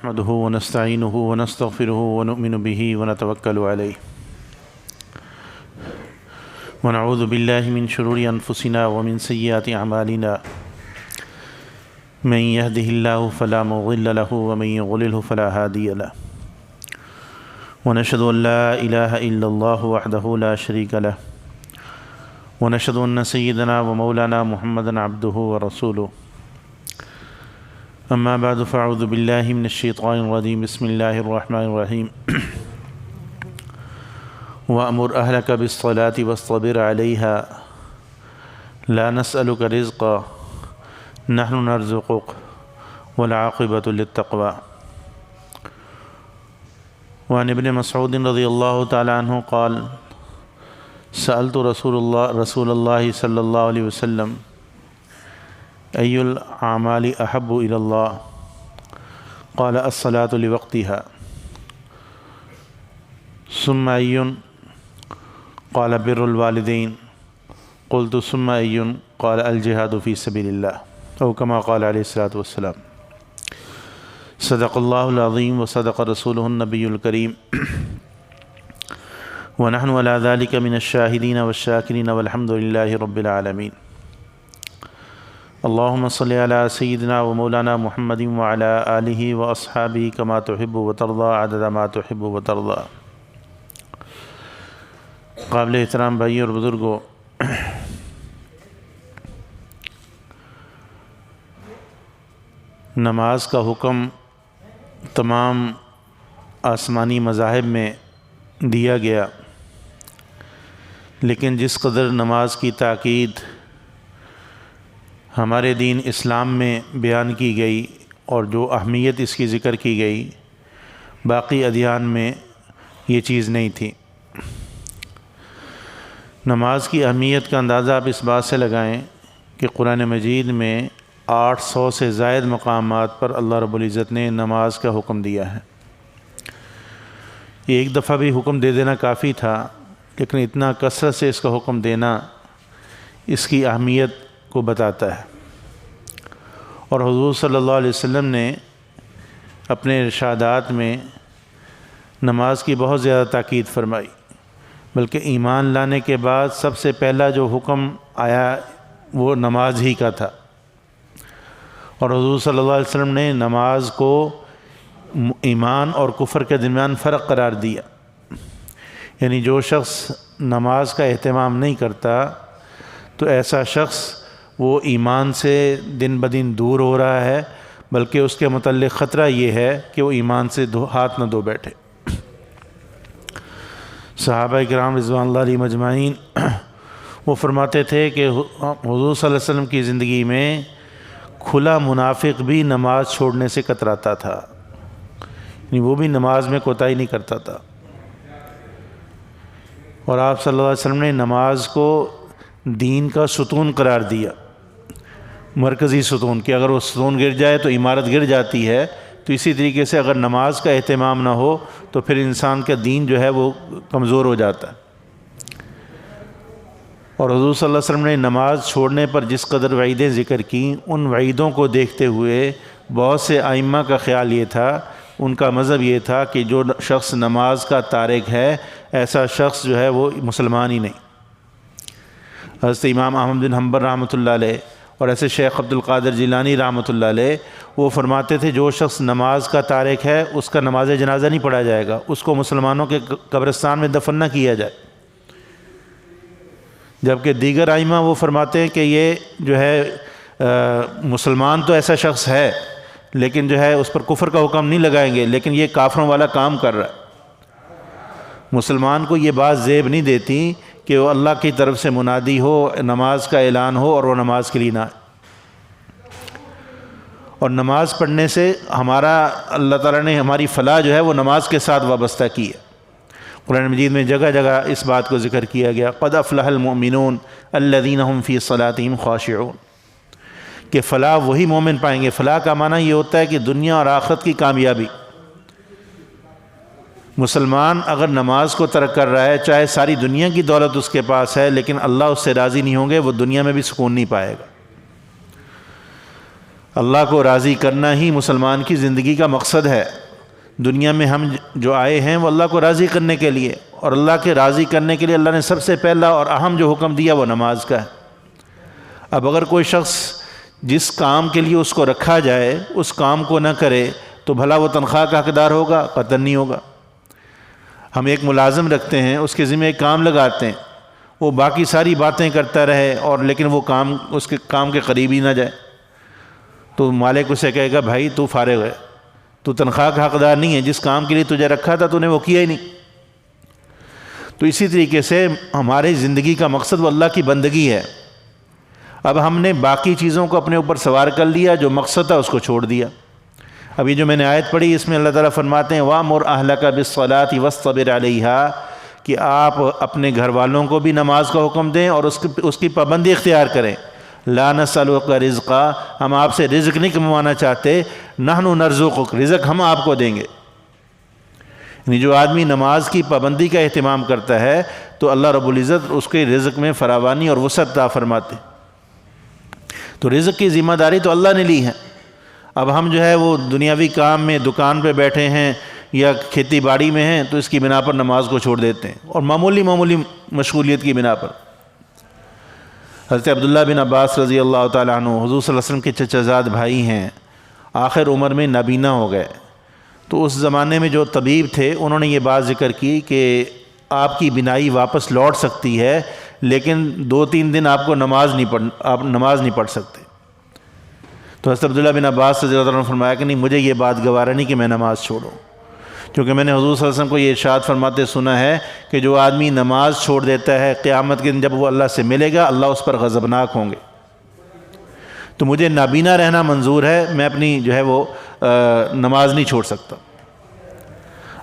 نحمده ونستعينه ونستغفره ونؤمن به ونتوكل عليه ونعوذ بالله من شرور أنفسنا ومن سيئات أعمالنا من يهده الله فلا مضل له ومن يضلله فلا هادي له ونشهد أن لا إله إلا الله وحده لا شريك له ونشهد أن سيدنا ومولانا محمدا عبده ورسوله أما بعد فأعوذ بالله من الشيطان الرجيم بسم الله الرحمن الرحيم وأمر أهلك بالصلاة واصطبر عليها لا نسألك رزقا نحن نرزقك والعاقبة للتقوى وعن ابن مسعود رضي الله تعالى عنه قال سألت رسول الله صلى الله عليه وسلم أي الأعمال أحب إلى الله قال الصلاة لوقتها ثم أي قال بر الوالدين قلت ثم أي قال الجهاد في سبيل الله أو كما قال عليه الصلاة والسلام صدق الله العظيم وصدق رسوله النبي الكريم ونحن على ذلك من الشاهدين والشاكرين والحمد لله رب العالمين اللهم صل على سيدنا ومولانا محمد وعلى آله وأصحابه كما تحب وترضى عدد ما تحب وترضى قابل احترام بھائی اور بزرگوں، نماز کا حکم تمام آسمانی مذاہب میں دیا گیا، لیکن جس قدر نماز کی تاکید ہمارے دین اسلام میں بیان کی گئی اور جو اہمیت اس کی ذکر کی گئی، باقی ادیان میں یہ چیز نہیں تھی۔ نماز کی اہمیت کا اندازہ آپ اس بات سے لگائیں کہ قرآن مجید میں 800 سے زائد مقامات پر اللہ رب العزت نے نماز کا حکم دیا ہے۔ ایک دفعہ بھی حکم دے دینا کافی تھا، لیکن اتنا کثرت سے اس کا حکم دینا اس کی اہمیت کو بتاتا ہے۔ اور حضور صلی اللہ علیہ وسلم نے اپنے ارشادات میں نماز کی بہت زیادہ تاکید فرمائی، بلکہ ایمان لانے کے بعد سب سے پہلا جو حکم آیا وہ نماز ہی کا تھا، اور حضور صلی اللہ علیہ وسلم نے نماز کو ایمان اور کفر کے درمیان فرق قرار دیا، یعنی جو شخص نماز کا اہتمام نہیں کرتا تو ایسا شخص وہ ایمان سے دن بدن دور ہو رہا ہے، بلکہ اس کے متعلق خطرہ یہ ہے کہ وہ ایمان سے ہاتھ نہ دھو بیٹھے۔ صحابہ کرام رضوان اللہ علیہم اجمعین وہ فرماتے تھے کہ حضور صلی اللہ علیہ وسلم کی زندگی میں کھلا منافق بھی نماز چھوڑنے سے کتراتا تھا، یعنی وہ بھی نماز میں کوتاہی نہیں کرتا تھا۔ اور آپ صلی اللہ علیہ وسلم نے نماز کو دین کا ستون قرار دیا، مرکزی ستون، کہ اگر وہ ستون گر جائے تو عمارت گر جاتی ہے، تو اسی طریقے سے اگر نماز کا اہتمام نہ ہو تو پھر انسان کا دین جو ہے وہ کمزور ہو جاتا ہے۔ اور حضور صلی اللہ علیہ وسلم نے نماز چھوڑنے پر جس قدر وعیدیں ذکر کیں، ان وعیدوں کو دیکھتے ہوئے بہت سے ائمہ کا خیال یہ تھا، ان کا مذہب یہ تھا کہ جو شخص نماز کا تارک ہے ایسا شخص جو ہے وہ مسلمان ہی نہیں۔ حضرت امام احمد بن حنبل رحمۃ اللہ علیہ اور ایسے شیخ عبد القادر جیلانی رحمۃ اللہ علیہ وہ فرماتے تھے جو شخص نماز کا تارک ہے اس کا نماز جنازہ نہیں پڑھا جائے گا، اس کو مسلمانوں کے قبرستان میں دفن نہ کیا جائے۔ جبکہ دیگر ائمہ وہ فرماتے ہیں کہ یہ جو ہے مسلمان تو ایسا شخص ہے، لیکن جو ہے اس پر کفر کا حکم نہیں لگائیں گے، لیکن یہ کافروں والا کام کر رہا ہے۔ مسلمان کو یہ بات زیب نہیں دیتی کہ وہ اللہ کی طرف سے منادی ہو، نماز کا اعلان ہو اور وہ نماز کے لیے نہ آئے۔ اور نماز پڑھنے سے ہمارا اللہ تعالیٰ نے ہماری فلاح جو ہے وہ نماز کے ساتھ وابستہ کی ہے۔ قرآن مجید میں جگہ جگہ اس بات کو ذکر کیا گیا، قد افلح المؤمنون الذین هم فی صلاتہم خاشعون، کہ فلاح وہی مومن پائیں گے۔ فلاح کا معنی یہ ہوتا ہے کہ دنیا اور آخرت کی کامیابی۔ مسلمان اگر نماز کو ترک کر رہا ہے، چاہے ساری دنیا کی دولت اس کے پاس ہے، لیکن اللہ اس سے راضی نہیں ہوں گے، وہ دنیا میں بھی سکون نہیں پائے گا۔ اللہ کو راضی کرنا ہی مسلمان کی زندگی کا مقصد ہے۔ دنیا میں ہم جو آئے ہیں وہ اللہ کو راضی کرنے کے لیے، اور اللہ کے راضی کرنے کے لیے اللہ نے سب سے پہلا اور اہم جو حکم دیا وہ نماز کا ہے۔ اب اگر کوئی شخص جس کام کے لیے اس کو رکھا جائے اس کام کو نہ کرے تو بھلا وہ تنخواہ کا حقدار ہوگا؟ قطعاً نہیں ہوگا۔ ہم ایک ملازم رکھتے ہیں، اس کے ذمہ ایک کام لگاتے ہیں، وہ باقی ساری باتیں کرتا رہے اور لیکن وہ کام اس کے کام کے قریب ہی نہ جائے، تو مالک اسے کہے گا بھائی تو فارغ ہے، تو تنخواہ کا حقدار نہیں ہے، جس کام کے لیے تجھے رکھا تھا تو نے وہ کیا ہی نہیں۔ تو اسی طریقے سے ہماری زندگی کا مقصد وہ اللہ کی بندگی ہے۔ اب ہم نے باقی چیزوں کو اپنے اوپر سوار کر لیا، جو مقصد تھا اس کو چھوڑ دیا۔ اب یہ جو میں نے آیت پڑھی اس میں اللہ تعالیٰ فرماتے ہیں وَأْمُرْ أَهْلَكَ بِالصَّلَاةِ وَاصْطَبِرْ عَلَيْهَا، کہ آپ اپنے گھر والوں کو بھی نماز کا حکم دیں اور اس کی پابندی اختیار کریں۔ لَا نَسْأَلُكَ رِزْقًا، ہم آپ سے رزق نہیں کموانا چاہتے، نَحْنُ نَرْزُقُكَ، رزق ہم آپ کو دیں گے۔ یعنی جو آدمی نماز کی پابندی کا اہتمام کرتا ہے تو اللہ رب العزت اس کے رزق میں فراوانی اور وسعت عطا فرماتے۔ تو رزق کی ذمہ داری تو اللہ نے لی ہے۔ اب ہم جو ہے وہ دنیاوی کام میں دکان پہ بیٹھے ہیں یا کھیتی باڑی میں ہیں تو اس کی بنا پر نماز کو چھوڑ دیتے ہیں، اور معمولی مشغولیت کی بنا پر۔ حضرت عبداللہ بن عباس رضی اللہ تعالیٰ عنہ حضور صلی اللہ علیہ وسلم کے چچا زاد بھائی ہیں، آخر عمر میں نابینا ہو گئے۔ تو اس زمانے میں جو طبیب تھے انہوں نے یہ بات ذکر کی کہ آپ کی بینائی واپس لوٹ سکتی ہے، لیکن 2-3 دن آپ کو نماز نہیں پڑھ سکتے۔ تو حضرت عبداللہ بن عباس رضی اللہ عنہ نے فرمایا کہ نہیں، مجھے یہ بات گوارا نہیں کہ میں نماز چھوڑوں، کیونکہ میں نے حضور صلی اللہ علیہ وسلم کو یہ ارشاد فرماتے سنا ہے کہ جو آدمی نماز چھوڑ دیتا ہے قیامت کے دن جب وہ اللہ سے ملے گا اللہ اس پر غضبناک ہوں گے۔ تو مجھے نابینا رہنا منظور ہے، میں اپنی جو ہے وہ نماز نہیں چھوڑ سکتا۔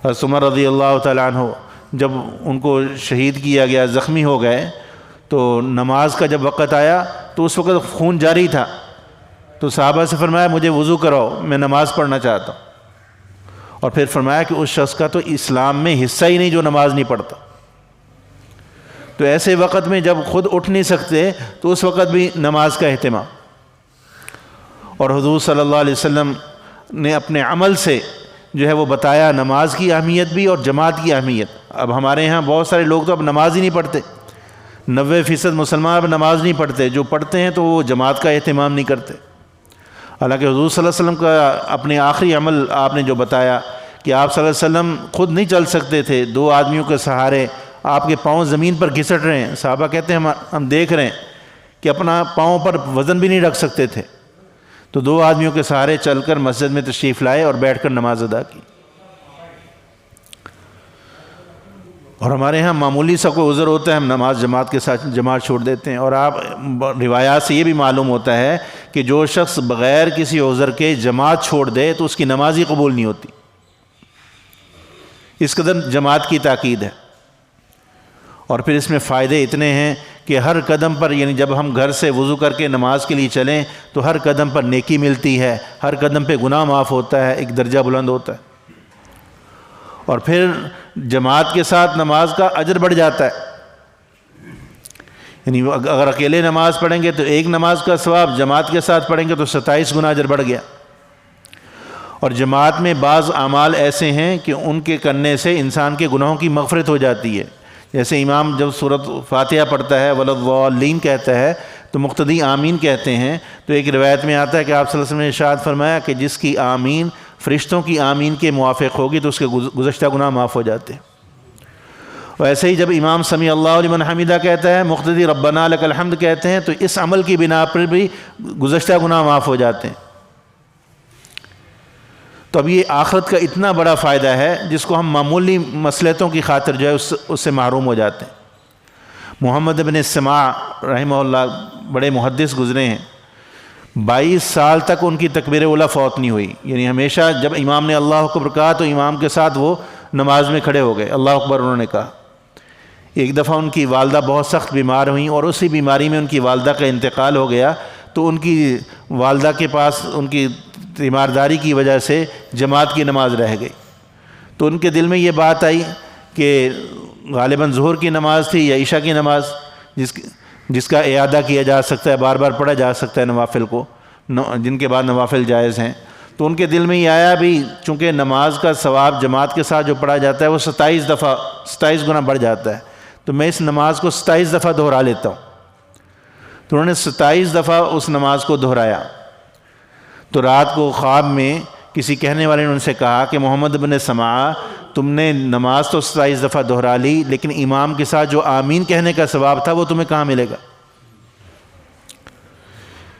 حضرت عمر رضی اللہ تعالیٰ عنہ جب ان کو شہید کیا گیا، زخمی ہو گئے، تو نماز کا جب وقت آیا تو اس وقت خون جاری تھا، تو صحابہ سے فرمایا مجھے وضو کراؤ، میں نماز پڑھنا چاہتا ہوں۔ اور پھر فرمایا کہ اس شخص کا تو اسلام میں حصہ ہی نہیں جو نماز نہیں پڑھتا۔ تو ایسے وقت میں جب خود اٹھ نہیں سکتے تو اس وقت بھی نماز کا اہتمام۔ اور حضور صلی اللہ علیہ وسلم نے اپنے عمل سے جو ہے وہ بتایا نماز کی اہمیت بھی اور جماعت کی اہمیت۔ اب ہمارے ہاں بہت سارے لوگ تو اب نماز ہی نہیں پڑھتے، 90% مسلمان اب نماز نہیں پڑھتے، جو پڑھتے ہیں تو وہ جماعت کا اہتمام نہیں کرتے۔ حالانکہ حضور صلی اللہ علیہ وسلم کا اپنے آخری عمل آپ نے جو بتایا کہ آپ صلی اللہ علیہ وسلم خود نہیں چل سکتے تھے، 2 آدمیوں کے سہارے آپ کے پاؤں زمین پر گھسٹ رہے ہیں، صحابہ کہتے ہیں ہم دیکھ رہے ہیں کہ اپنا پاؤں پر وزن بھی نہیں رکھ سکتے تھے، تو 2 آدمیوں کے سہارے چل کر مسجد میں تشریف لائے اور بیٹھ کر نماز ادا کی۔ اور ہمارے ہاں معمولی سا کوئی عذر ہوتا ہے ہم نماز جماعت کے ساتھ جماعت چھوڑ دیتے ہیں۔ اور آپ روایات سے یہ بھی معلوم ہوتا ہے کہ جو شخص بغیر کسی عذر کے جماعت چھوڑ دے تو اس کی نماز ہی قبول نہیں ہوتی، اس قدر جماعت کی تاکید ہے۔ اور پھر اس میں فائدے اتنے ہیں کہ ہر قدم پر، یعنی جب ہم گھر سے وضو کر کے نماز کے لیے چلیں تو ہر قدم پر نیکی ملتی ہے، ہر قدم پہ گناہ معاف ہوتا ہے، ایک درجہ بلند ہوتا ہے۔ اور پھر جماعت کے ساتھ نماز کا اجر بڑھ جاتا ہے، یعنی اگر اکیلے نماز پڑھیں گے تو 1 نماز کا ثواب، جماعت کے ساتھ پڑھیں گے تو 27 گنا اجر بڑھ گیا۔ اور جماعت میں بعض اعمال ایسے ہیں کہ ان کے کرنے سے انسان کے گناہوں کی مغفرت ہو جاتی ہے، جیسے امام جب سورۃ فاتحہ پڑھتا ہے وَلَضَّالِّینَ کہتا ہے تو مقتدی آمین کہتے ہیں۔ تو ایک روایت میں آتا ہے کہ آپ صلی اللہ علیہ وسلم نے ارشاد فرمایا کہ جس کی آمین فرشتوں کی آمین کے موافق ہوگی تو اس کے گزشتہ گناہ معاف ہو جاتے ہیں۔ اور ایسے ہی جب امام سمیع اللہ لمن حمیدہ کہتا ہے، مقتدی ربنا لک الحمد کہتے ہیں، تو اس عمل کی بنا پر بھی گزشتہ گناہ معاف ہو جاتے ہیں۔ تو اب یہ آخرت کا اتنا بڑا فائدہ ہے جس کو ہم معمولی مصلحتوں کی خاطر جو ہے اس سے محروم ہو جاتے ہیں۔ محمد بن سماع رحمہ اللہ بڑے محدث گزرے ہیں، 22 سال تک ان کی تکبیر اولیٰ فوت نہیں ہوئی، یعنی ہمیشہ جب امام نے اللہ اکبر کہا تو امام کے ساتھ وہ نماز میں کھڑے ہو گئے، اللہ اکبر انہوں نے کہا۔ ایک دفعہ ان کی والدہ بہت سخت بیمار ہوئیں اور اسی بیماری میں ان کی والدہ کا انتقال ہو گیا، تو ان کی والدہ کے پاس ان کی تیمارداری کی وجہ سے جماعت کی نماز رہ گئی۔ تو ان کے دل میں یہ بات آئی کہ غالباً ظہر کی نماز تھی یا عشاء کی نماز جس کا اعادہ کیا جا سکتا ہے، بار بار پڑھا جا سکتا ہے نوافل کو، جن کے بعد نوافل جائز ہیں، تو ان کے دل میں یہ آیا بھی چونکہ نماز کا ثواب جماعت کے ساتھ جو پڑھا جاتا ہے وہ 27 گنا بڑھ جاتا ہے، تو میں اس نماز کو 27 دفعہ دہرا لیتا ہوں۔ تو انہوں نے 27 دفعہ اس نماز کو دہرایا۔ تو رات کو خواب میں کسی کہنے والے نے ان سے کہا کہ محمد بن سماع، تم نے نماز تو 27 دفعہ دہرا لی، لیکن امام کے ساتھ جو آمین کہنے کا ثواب تھا وہ تمہیں کہاں ملے گا؟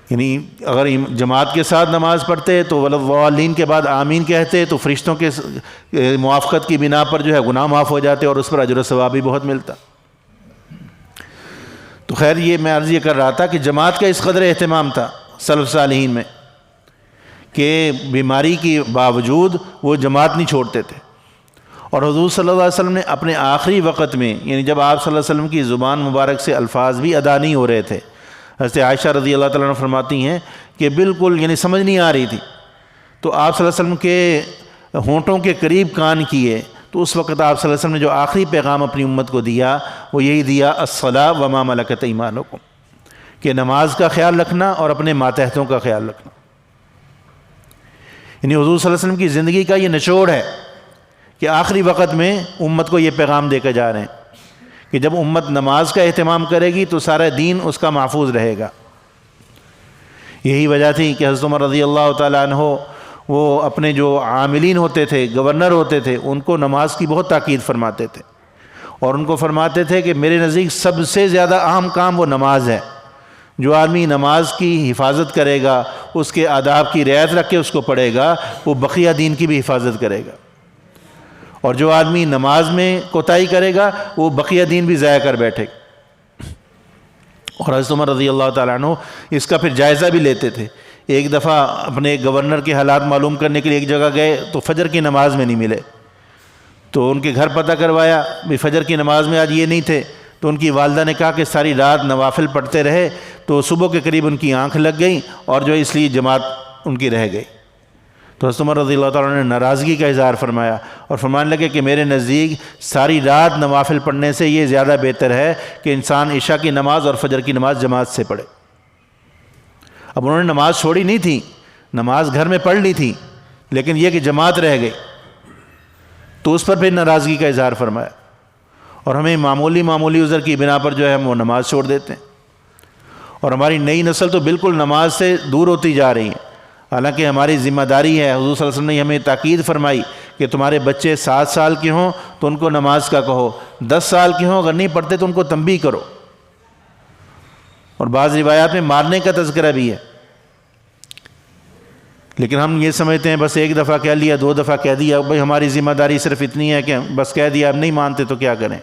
یعنی اگر جماعت کے ساتھ نماز پڑھتے تو وَلَضَّالِّينَ کے بعد آمین کہتے تو فرشتوں کے موافقت کی بنا پر جو ہے گناہ معاف ہو جاتے اور اس پر اجر و ثواب بھی بہت ملتا۔ تو خیر یہ میں عرض یہ کر رہا تھا کہ جماعت کا اس قدر اہتمام تھا سلف صالحین میں کہ بیماری کے باوجود وہ جماعت نہیں چھوڑتے تھے۔ اور حضور صلی اللہ علیہ وسلم نے اپنے آخری وقت میں، یعنی جب آپ صلی اللہ علیہ وسلم کی زبان مبارک سے الفاظ بھی ادا نہیں ہو رہے تھے، حضرت عائشہ رضی اللہ تعالیٰ عنہ فرماتی ہیں کہ بالکل یعنی سمجھ نہیں آ رہی تھی، تو آپ صلی اللہ علیہ وسلم کے ہونٹوں کے قریب کان کیے، تو اس وقت آپ صلی اللہ علیہ وسلم نے جو آخری پیغام اپنی امت کو دیا وہ یہی دیا، الصلاۃ وما ملکت ایمانکم، کہ نماز کا خیال رکھنا اور اپنے ماتحتوں کا خیال رکھنا۔ یعنی حضور صلی اللہ علیہ وسلم کی زندگی کا یہ نچوڑ ہے کہ آخری وقت میں امت کو یہ پیغام دے کے جا رہے ہیں کہ جب امت نماز کا اہتمام کرے گی تو سارا دین اس کا محفوظ رہے گا۔ یہی وجہ تھی کہ حضرت عمر رضی اللہ تعالیٰ عنہ وہ اپنے جو عاملین ہوتے تھے، گورنر ہوتے تھے، ان کو نماز کی بہت تاکید فرماتے تھے، اور ان کو فرماتے تھے کہ میرے نزدیک سب سے زیادہ اہم کام وہ نماز ہے۔ جو آدمی نماز کی حفاظت کرے گا، اس کے آداب کی رعایت رکھ کے اس کو پڑھے گا، وہ بقیہ دین کی بھی حفاظت کرے گا، اور جو آدمی نماز میں کوتاہی کرے گا وہ بقیہ دین بھی ضائع کر بیٹھے گا۔ اور حضرت عمر رضی اللہ تعالیٰ عنہ اس کا پھر جائزہ بھی لیتے تھے۔ ایک دفعہ اپنے گورنر کے حالات معلوم کرنے کے لیے ایک جگہ گئے تو فجر کی نماز میں نہیں ملے، تو ان کے گھر پتہ کروایا بھی فجر کی نماز میں آج یہ نہیں تھے، تو ان کی والدہ نے کہا کہ ساری رات نوافل پڑھتے رہے، تو صبح کے قریب ان کی آنکھ لگ گئی اور جو اس لیے جماعت ان کی رہ گئی۔ تو حضرت عمر رضی اللہ تعالیٰ عنہ نے ناراضگی کا اظہار فرمایا اور فرمانے لگے کہ میرے نزدیک ساری رات نوافل پڑھنے سے یہ زیادہ بہتر ہے کہ انسان عشاء کی نماز اور فجر کی نماز جماعت سے پڑھے۔ اب انہوں نے نماز چھوڑی نہیں تھی، نماز گھر میں پڑھ لی تھی، لیکن یہ کہ جماعت رہ گئی، تو اس پر پھر ناراضگی کا اظہار فرمایا، اور ہمیں معمولی عذر کی بنا پر جو ہے ہم وہ نماز چھوڑ دیتے ہیں، اور ہماری نئی نسل تو بالکل نماز سے دور ہوتی جا رہی ہے۔ حالانکہ ہماری ذمہ داری ہے، حضور صلی اللہ علیہ وسلم نے ہمیں تاکید فرمائی کہ تمہارے بچے 7 سال کے ہوں تو ان کو نماز کا کہو، 10 سال کے ہوں اگر نہیں پڑھتے تو ان کو تنبیہ کرو، اور بعض روایات میں مارنے کا تذکرہ بھی ہے۔ لیکن ہم یہ سمجھتے ہیں بس ایک دفعہ کہہ لیا، 2 دفعہ کہہ دیا، بھائی ہماری ذمہ داری صرف اتنی ہے کہ بس کہہ دیا، اب نہیں مانتے تو کیا کریں۔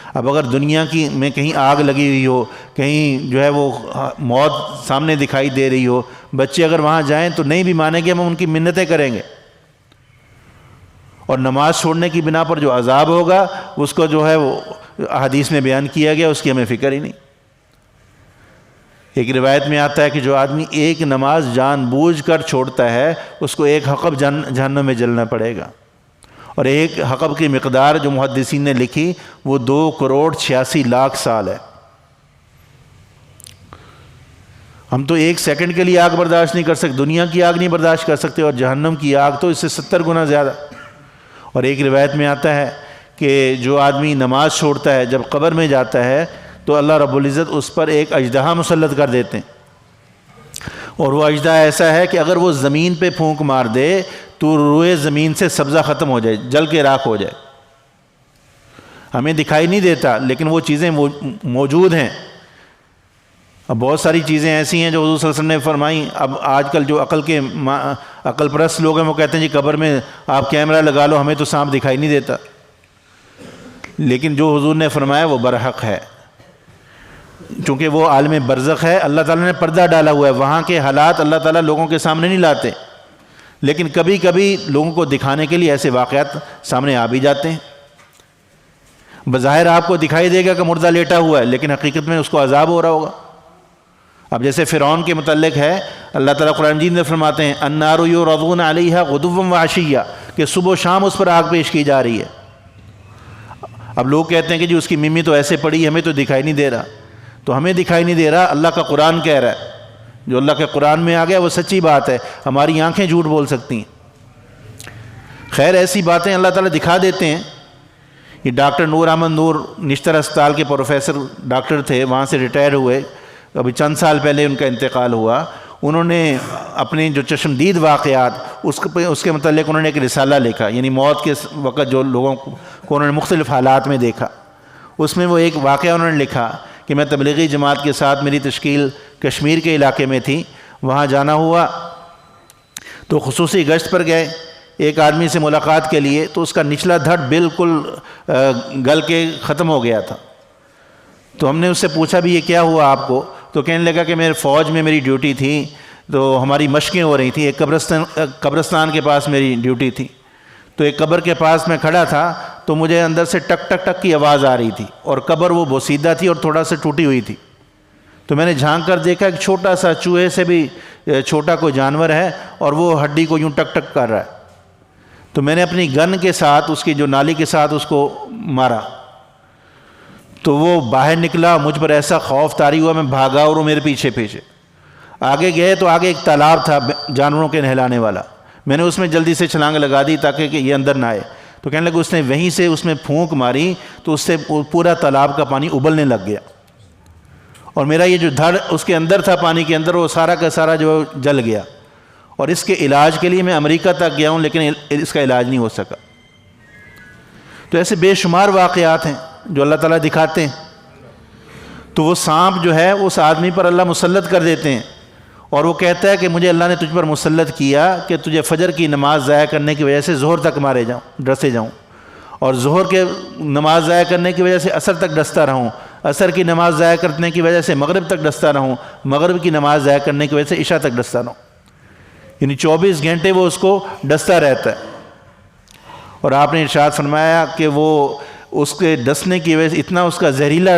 اب اگر دنیا کی میں کہیں آگ لگی ہوئی ہو، کہیں جو ہے وہ موت سامنے دکھائی دے رہی ہو، بچے اگر وہاں جائیں تو نہیں بھی مانیں گے، ہم ان کی منتیں کریں گے، اور نماز چھوڑنے کی بنا پر جو عذاب ہوگا اس کو جو ہے وہ احادیث میں بیان کیا گیا، اس کی ہمیں فکر ہی نہیں۔ ایک روایت میں آتا ہے کہ جو آدمی ایک نماز جان بوجھ کر چھوڑتا ہے اس کو ایک حقب جہنم میں جلنا پڑے گا، اور ایک حقب کی مقدار جو محدثین نے لکھی وہ 2,86,00,000 سال ہے۔ ہم تو 1 سیکنڈ کے لیے آگ برداشت نہیں کر سکتے، دنیا کی آگ نہیں برداشت کر سکتے، اور جہنم کی آگ تو اس سے 70 گنا زیادہ۔ اور ایک روایت میں آتا ہے کہ جو آدمی نماز چھوڑتا ہے جب قبر میں جاتا ہے تو اللہ رب العزت اس پر ایک اژدہا مسلط کر دیتے ہیں، اور وہ اژدہا ایسا ہے کہ اگر وہ زمین پہ پھونک مار دے تو روئے زمین سے سبزہ ختم ہو جائے، جل کے راکھ ہو جائے۔ ہمیں دکھائی نہیں دیتا لیکن وہ چیزیں موجود ہیں۔ اب بہت ساری چیزیں ایسی ہیں جو حضور صلی اللہ علیہ وسلم نے فرمائیں۔ اب آج کل جو عقل پرست لوگ ہیں وہ کہتے ہیں جی قبر میں آپ کیمرہ لگا لو، ہمیں تو سانپ دکھائی نہیں دیتا، لیکن جو حضور نے فرمایا وہ برحق ہے، چونکہ وہ عالم برزخ ہے، اللہ تعالیٰ نے پردہ ڈالا ہوا ہے، وہاں کے حالات اللہ تعالیٰ لوگوں کے سامنے نہیں لاتے، لیکن کبھی کبھی لوگوں کو دکھانے کے لیے ایسے واقعات سامنے آ بھی جاتے ہیں۔ بظاہر آپ کو دکھائی دے گا کہ مردہ لیٹا ہوا ہے، لیکن حقیقت میں اس کو عذاب ہو رہا ہوگا۔ اب جیسے فرعون کے متعلق ہے، اللہ تعالیٰ قرآن مجید میں فرماتے ہیں النار یعرضون علیہا غدوا وعشیا، کہ صبح و شام اس پر آگ پیش کی جا رہی ہے۔ اب لوگ کہتے ہیں کہ جی اس کی ممی تو ایسے پڑی، ہمیں تو دکھائی نہیں دے رہا، تو ہمیں دکھائی نہیں دے رہا، اللہ کا قرآن کہہ رہا ہے جو اللہ کے قرآن میں آ گیا وہ سچی بات ہے، ہماری آنکھیں جھوٹ بول سکتی ہیں۔ خیر ایسی باتیں اللہ تعالیٰ دکھا دیتے ہیں۔ یہ ڈاکٹر نور احمد نور نشتر اسپتال کے پروفیسر ڈاکٹر تھے، وہاں سے ریٹائر ہوئے، ابھی چند سال پہلے ان کا انتقال ہوا۔ انہوں نے اپنے جو چشمدید واقعات اس کے متعلق انہوں نے ایک رسالہ لکھا، یعنی موت کے وقت جو لوگوں کو انہوں نے مختلف حالات میں دیکھا۔ اس میں وہ ایک واقعہ انہوں نے لکھا کہ میں تبلیغی جماعت کے ساتھ میری تشکیل کشمیر کے علاقے میں تھی، وہاں جانا ہوا تو خصوصی گشت پر گئے ایک آدمی سے ملاقات کے لیے، تو اس کا نچلا دھڑ بالکل گل کے ختم ہو گیا تھا۔ تو ہم نے اس سے پوچھا بھی یہ کیا ہوا آپ کو؟ تو کہنے لگا کہ میرے فوج میں میری ڈیوٹی تھی، تو ہماری مشقیں ہو رہی تھیں، ایک قبرستان کے پاس میری ڈیوٹی تھی، تو ایک قبر کے پاس میں کھڑا تھا تو مجھے اندر سے ٹک ٹک ٹک کی آواز آ رہی تھی، اور قبر وہ بوسیدہ تھی اور تھوڑا سا ٹوٹی ہوئی تھی۔ تو میں نے جھانک کر دیکھا ایک چھوٹا سا چوہے سے بھی چھوٹا کوئی جانور ہے اور وہ ہڈی کو یوں ٹک ٹک کر رہا ہے۔ تو میں نے اپنی گن کے ساتھ اس کی جو نالی کے ساتھ اس کو مارا، تو وہ باہر نکلا، مجھ پر ایسا خوف طاری ہوا، میں بھاگا اور وہ میرے پیچھے پیچھے آگے گئے تو آگے ایک تالاب تھا جانوروں کے نہلانے والا، میں نے اس میں جلدی سے چھلانگ لگا دی تاکہ کہ یہ اندر نہ آئے۔ تو کہنے لگا اس نے وہیں سے اس میں پھونک ماری تو اس سے پورا تالاب کا پانی ابلنے لگ گیا، اور میرا یہ جو دھڑ اس کے اندر تھا پانی کے اندر وہ سارا کا سارا جو جل گیا، اور اس کے علاج کے لیے میں امریکہ تک گیا ہوں لیکن اس کا علاج نہیں ہو سکا۔ تو ایسے بے شمار واقعات ہیں جو اللہ تعالیٰ دکھاتے ہیں۔ تو وہ سانپ جو ہے اس آدمی پر اللہ مسلط کر دیتے ہیں، اور وہ کہتا ہے کہ مجھے اللہ نے تجھ پر مسلط کیا کہ تجھے فجر کی نماز ضائع کرنے کی وجہ سے ظہر تک ڈسے جاؤں، اور ظہر کے نماز ضائع کرنے کی وجہ سے عصر تک ڈستا رہوں، عصر کی نماز ضائع کرنے کی وجہ سے مغرب تک ڈستا رہوں، مغرب کی نماز ضائع کرنے کی وجہ سے عشاء تک ڈستا رہوں، یعنی 24 گھنٹے وہ اس کو ڈستا رہتا ہے۔ اور آپ نے ارشاد فرمایا کہ وہ اس کے ڈسنے کی وجہ سے اتنا اس کا زہریلا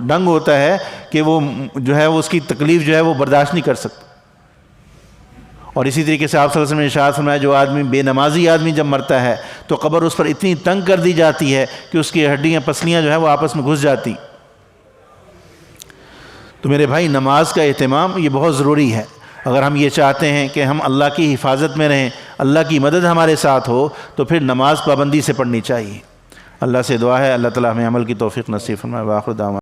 ڈنگ ہوتا ہے کہ وہ جو ہے وہ اس کی تکلیف جو ہے وہ برداشت نہیں کر سکتا۔ اور اسی طریقے سے آپ صلی اللہ علیہ وسلم نے ارشاد فرمایا جو آدمی بے نمازی آدمی جب مرتا ہے تو قبر اس پر اتنی تنگ کر دی جاتی ہے کہ اس کی ہڈیاں پسلیاں جو ہے وہ آپس میں گھس جاتی۔ تو میرے بھائی نماز کا اہتمام یہ بہت ضروری ہے، اگر ہم یہ چاہتے ہیں کہ ہم اللہ کی حفاظت میں رہیں، اللہ کی مدد ہمارے ساتھ ہو، تو پھر نماز پابندی سے پڑھنی چاہیے۔ اللہ سے دعا ہے اللہ تعالی ہمیں عمل کی توفیق نصیب فرمائے۔ وآخر دعوانا